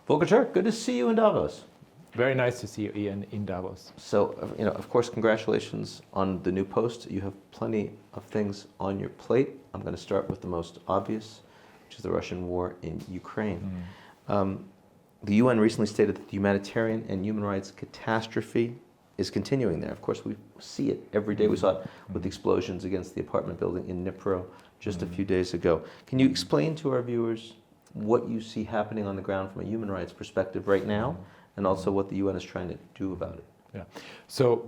Volker Türk, good to see you in Davos. Very nice to see you, Ian, in Davos. So, of course, congratulations on the new post. You have plenty of things on your plate. I'm going to start with the most obvious, which is the Russian war in Ukraine. The UN recently stated that the humanitarian and human rights catastrophe is continuing there. Of course, we see it every day. We saw it with the explosions against the apartment building in Dnipro just a few days ago. Can you explain to our viewers what you see happening on the ground from a human rights perspective right now, and also what the UN is trying to do about it? Yeah. So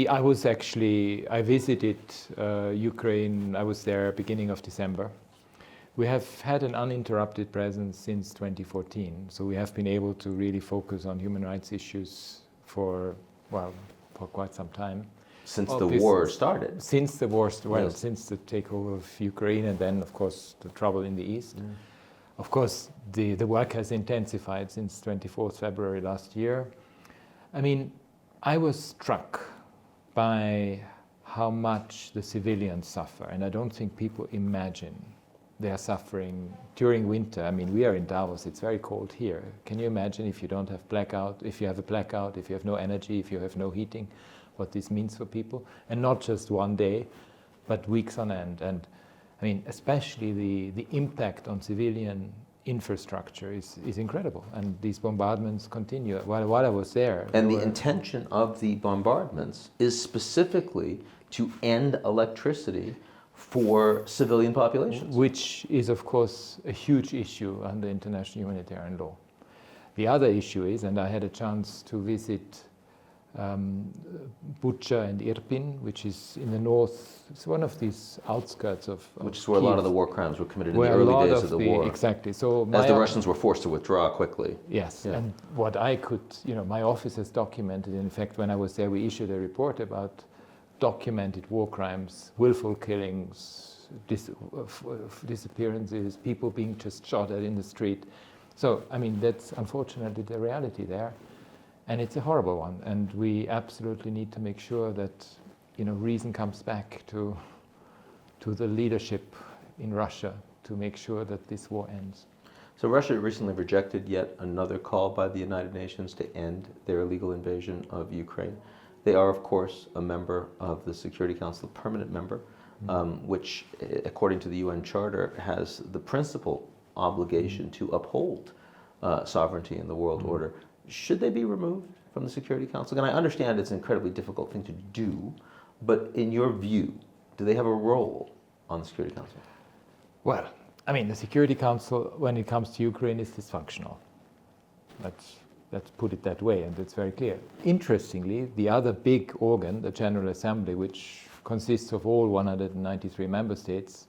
I visited Ukraine. I was there beginning of December. We have had an uninterrupted presence since 2014. So we have been able to really focus on human rights issues for quite some time. Since the war started. Since the war started, Yes. since the takeover of Ukraine, and then, of course, the trouble in the east. Of course, the work has intensified since 24th February last year. I mean, I was struck by how much the civilians suffer, and I don't think people imagine they are suffering during winter. I mean, we are in Davos, it's very cold here. Can you imagine if you don't have blackout, if you have a blackout, if you have no energy, if you have no heating, what this means for people? And not just one day, but weeks on end. And I mean, especially the impact on civilian infrastructure is incredible. And these bombardments continue. While I was there... And the intention of the bombardments is specifically to end electricity for civilian populations. Which is, of course, a huge issue under international humanitarian law. The other issue is, and I had a chance to visit Bucha and Irpin, which is in the north. It's one of these outskirts of which is where Kyiv, a lot of the war crimes were committed in the early days of the war. Exactly. So as the Russians were forced to withdraw quickly. Yes. Yeah. And what I could, my office has documented. In fact, when I was there, we issued a report about documented war crimes, willful killings, disappearances, people being just shot at in the street. So, I mean, that's unfortunately the reality there. And it's a horrible one. And we absolutely need to make sure that, reason comes back to the leadership in Russia to make sure that this war ends. So Russia recently rejected yet another call by the United Nations to end their illegal invasion of Ukraine. They are, of course, a member of the Security Council, a permanent member, which, according to the UN Charter, has the principal obligation to uphold sovereignty in the world order. Should they be removed from the Security Council? And I understand it's an incredibly difficult thing to do, but in your view, do they have a role on the Security Council? Well, I mean, the Security Council, when it comes to Ukraine, is dysfunctional. Let's put it that way, and it's very clear. Interestingly, the other big organ, the General Assembly, which consists of all 193 member states,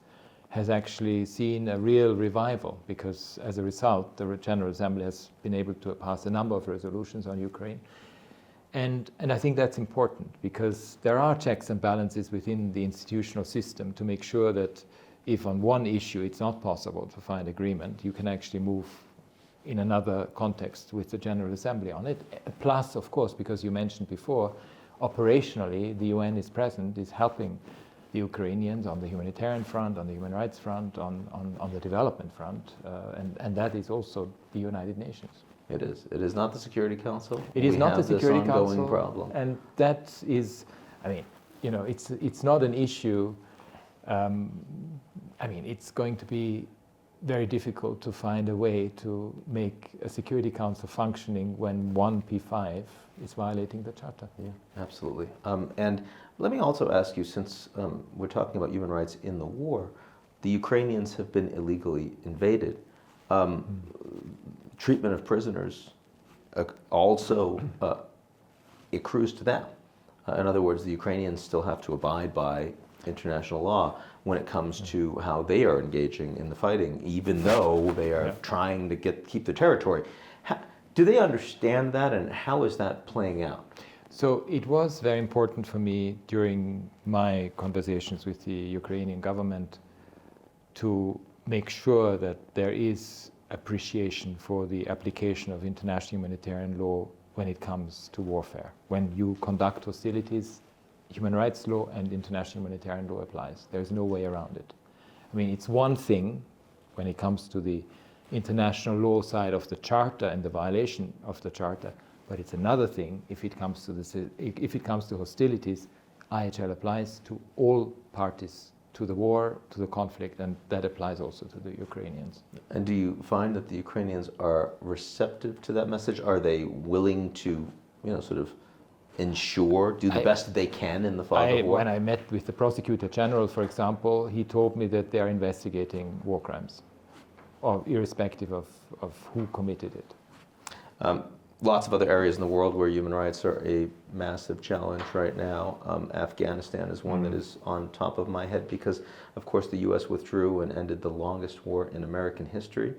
has actually seen a real revival, because as a result, the General Assembly has been able to pass a number of resolutions on Ukraine. And I think that's important, because there are checks and balances within the institutional system to make sure that if on one issue it's not possible to find agreement, you can actually move in another context with the General Assembly on it. Plus, of course, because you mentioned before, operationally, the UN is present, is helping the Ukrainians on the humanitarian front, on the human rights front, on the development front, and that is also the United Nations. It is. It is not the Security Council. It is not the Security Council. Problem. And that is, I mean, it's not an issue. It's going to be very difficult to find a way to make a Security Council functioning when one P5 is violating the Charter. Yeah, absolutely. And let me also ask you, since we're talking about human rights in the war, the Ukrainians have been illegally invaded. Treatment of prisoners also accrues to them. In other words, the Ukrainians still have to abide by international law when it comes to how they are engaging in the fighting, even though they are trying to keep their territory. Do they understand that, and how is that playing out? So it was very important for me during my conversations with the Ukrainian government to make sure that there is appreciation for the application of international humanitarian law when it comes to warfare. When you conduct hostilities, human rights law and international humanitarian law applies. There is no way around it. I mean, it's one thing when it comes to the international law side of the Charter and the violation of the Charter. But it's another thing if it comes to hostilities. IHL applies to all parties to the war, to the conflict, and that applies also to the Ukrainians. And do you find that the Ukrainians are receptive to that message? Are they willing to, sort of do the best they can in the fog of war? When I met with the prosecutor general, for example, he told me that they are investigating war crimes, or irrespective of who committed it. Lots of other areas in the world where human rights are a massive challenge right now. Afghanistan is one that is on top of my head because, of course, the U.S. withdrew and ended the longest war in American history.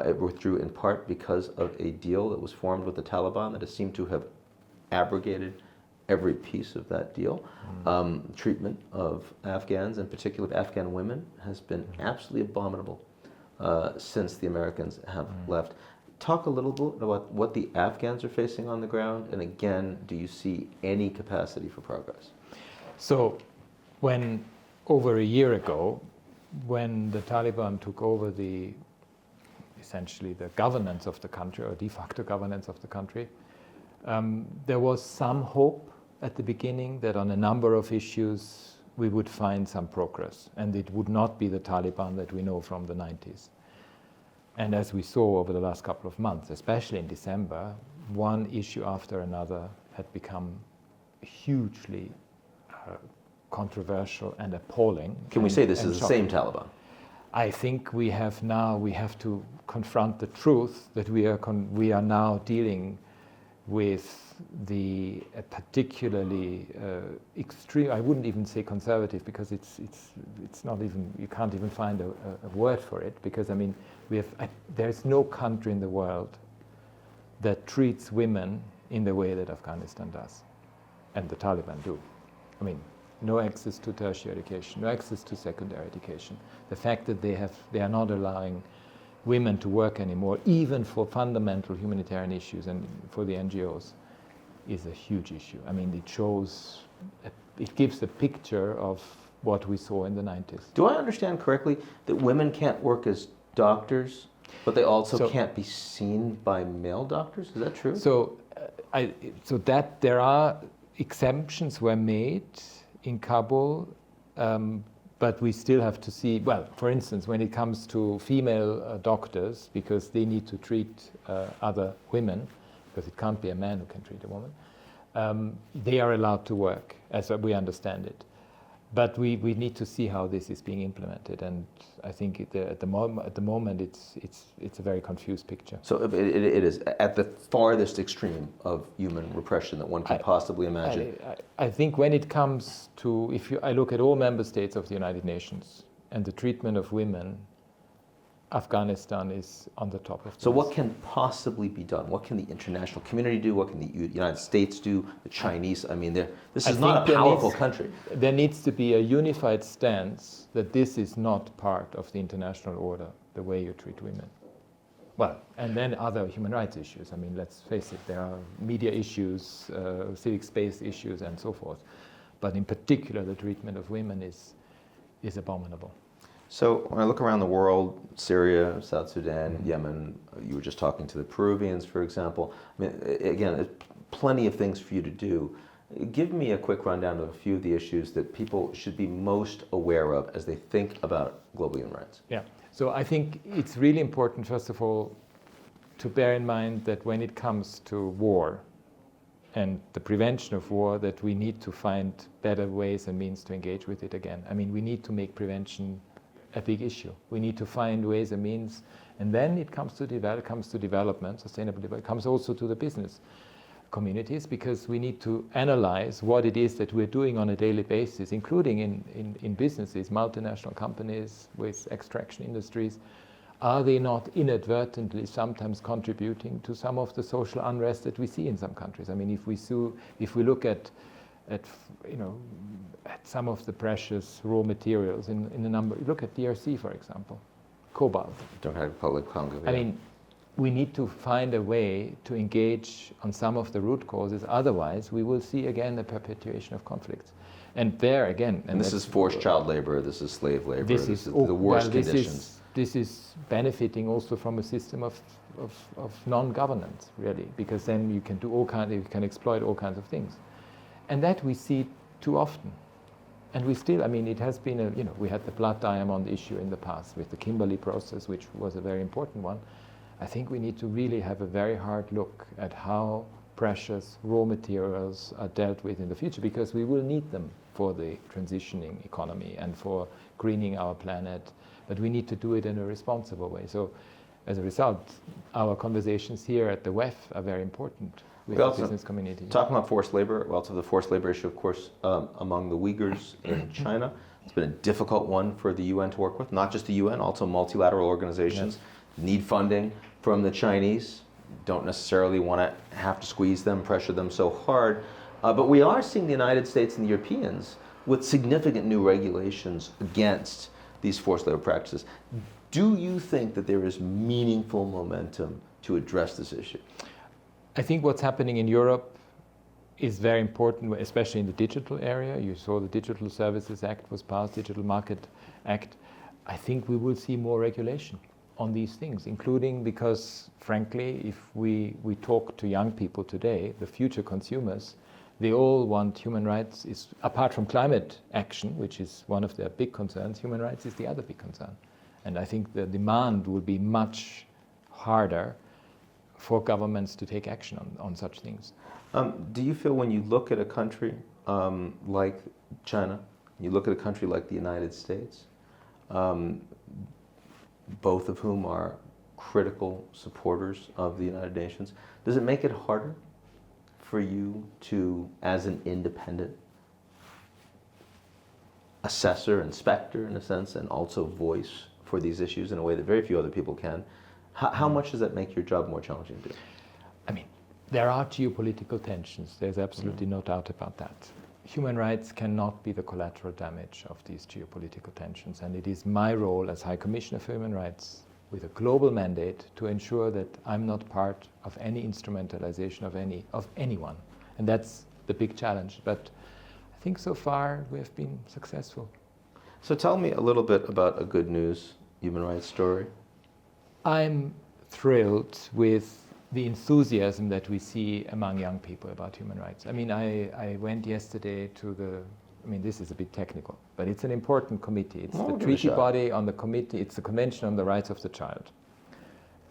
It withdrew in part because of a deal that was formed with the Taliban that has seemed to have abrogated every piece of that deal. Treatment of Afghans, in particular of Afghan women, has been absolutely abominable since the Americans have left. Talk a little bit about what the Afghans are facing on the ground, and again, do you see any capacity for progress? So, when over a year ago, when the Taliban took over essentially the governance of the country, or de facto governance of the country, there was some hope at the beginning that on a number of issues we would find some progress, and it would not be the Taliban that we know from the 90s. And as we saw over the last couple of months, especially in December, one issue after another had become hugely controversial and appalling. Can we say this is the same Taliban? I think we have to confront the truth that we are now dealing with the particularly extreme. I wouldn't even say conservative because it's not even, you can't even find a word for it, because I mean there's no country in the world that treats women in the way that Afghanistan does, and the Taliban do. I mean, no access to tertiary education, no access to secondary education. The fact that they are not allowing women to work anymore, even for fundamental humanitarian issues and for the NGOs, is a huge issue. I mean, it gives a picture of what we saw in the 90s. Do I understand correctly that women can't work as doctors, but they also can't be seen by male doctors? Is that true? So that there are exemptions were made in Kabul, but we still have to see, well, for instance, when it comes to female doctors, because they need to treat other women, because it can't be a man who can treat a woman, they are allowed to work, as we understand it. But we need to see how this is being implemented, and I think at the moment it's a very confused picture. So it is at the farthest extreme of human repression that one can possibly imagine. I think when it comes to, I look at all member states of the United Nations and the treatment of women, Afghanistan is on the top of the So list. what can possibly be done? What can the international community do? What can the United States do? The Chinese? I mean, this is not a powerful country. There needs to be a unified stance that this is not part of the international order, the way you treat women. Well, and then other human rights issues. I mean, let's face it, there are media issues, civic space issues, and so forth. But in particular, the treatment of women is abominable. So when I look around the world, Syria, South Sudan, Yemen, you were just talking to the Peruvians, for example. I mean, again, there's plenty of things for you to do. Give me a quick rundown of a few of the issues that people should be most aware of as they think about global human rights. Yeah, so I think it's really important, first of all, to bear in mind that when it comes to war and the prevention of war, that we need to find better ways and means to engage with it again. I mean, we need to make prevention a big issue. We need to find ways and means, and then it comes to development, sustainable development. It comes also to the business communities, because we need to analyze what it is that we're doing on a daily basis, including in businesses, multinational companies with extraction industries. Are they not inadvertently sometimes contributing to some of the social unrest that we see in some countries? I mean, if we look at some of the precious raw materials in a number. Look at DRC, for example, cobalt. Democratic Republic of Congo. I mean, we need to find a way to engage on some of the root causes. Otherwise, we will see again the perpetuation of conflicts. And there again, and this is forced child labor. This is slave labor. This is the worst conditions. this is benefiting also from a system of non-governance, really, because then you can do you can exploit all kinds of things. And that we see too often. And we still, I mean, it has been we had the blood diamond issue in the past with the Kimberley process, which was a very important one. I think we need to really have a very hard look at how precious raw materials are dealt with in the future, because we will need them for the transitioning economy and for greening our planet, but we need to do it in a responsible way. So as a result, our conversations here at the WEF are very important with the business community. Talking about forced labor, well, to the forced labor issue, of course, among the Uyghurs in China, it's been a difficult one for the UN to work with, not just the UN, also multilateral organizations need funding from the Chinese, don't necessarily want to have to squeeze them, pressure them so hard. But we are seeing the United States and the Europeans with significant new regulations against these forced labor practices. Do you think that there is meaningful momentum to address this issue? I think what's happening in Europe is very important, especially in the digital area. You saw the Digital Services Act was passed, Digital Market Act. I think we will see more regulation on these things, including because, frankly, if we talk to young people today, the future consumers, they all want human rights. Apart from climate action, which is one of their big concerns, human rights is the other big concern. And I think the demand will be much harder for governments to take action on such things. Do you feel when you look at a country like China, you look at a country like the United States, both of whom are critical supporters of the United Nations, does it make it harder for you to, as an independent assessor, inspector in a sense, and also voice for these issues in a way that very few other people can? How much does that make your job more challenging to do? I mean, there are geopolitical tensions. There's absolutely no doubt about that. Human rights cannot be the collateral damage of these geopolitical tensions, and it is my role as High Commissioner for Human Rights with a global mandate to ensure that I'm not part of any instrumentalization of anyone, and that's the big challenge. But I think so far we have been successful. So tell me a little bit about a good news human rights story. I'm thrilled with the enthusiasm that we see among young people about human rights. I mean, I went yesterday to this is a bit technical, but it's an important committee. It's the treaty body on the committee, it's the Convention on the Rights of the Child.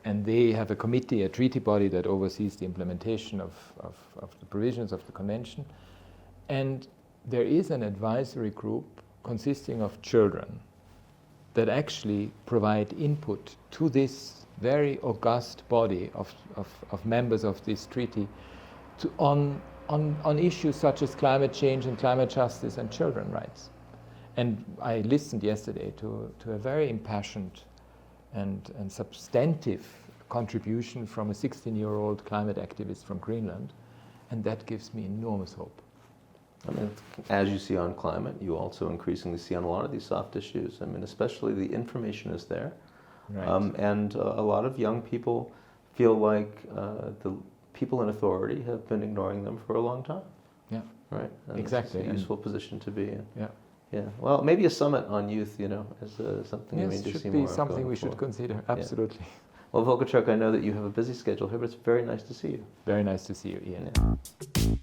And they have a committee, a treaty body that oversees the implementation of the provisions of the convention. And there is an advisory group consisting of children that actually provide input to this very august body of members of this treaty on issues such as climate change and climate justice and children's rights. And I listened yesterday to a very impassioned and substantive contribution from a 16-year-old climate activist from Greenland, and that gives me enormous hope. I mean, as you see on climate, you also increasingly see on a lot of these soft issues. I mean, especially the information is there. Right. And a lot of young people feel like the people in authority have been ignoring them for a long time. Yeah. Right. And exactly. It's a useful position to be in. Yeah. Yeah. Well, maybe a summit on youth, is something we need to see more of. Yes, should be something we should consider. Absolutely. Yeah. Well, Volker Türk, I know that you have a busy schedule here, but it's very nice to see you. Very nice to see you, Ian. Yeah.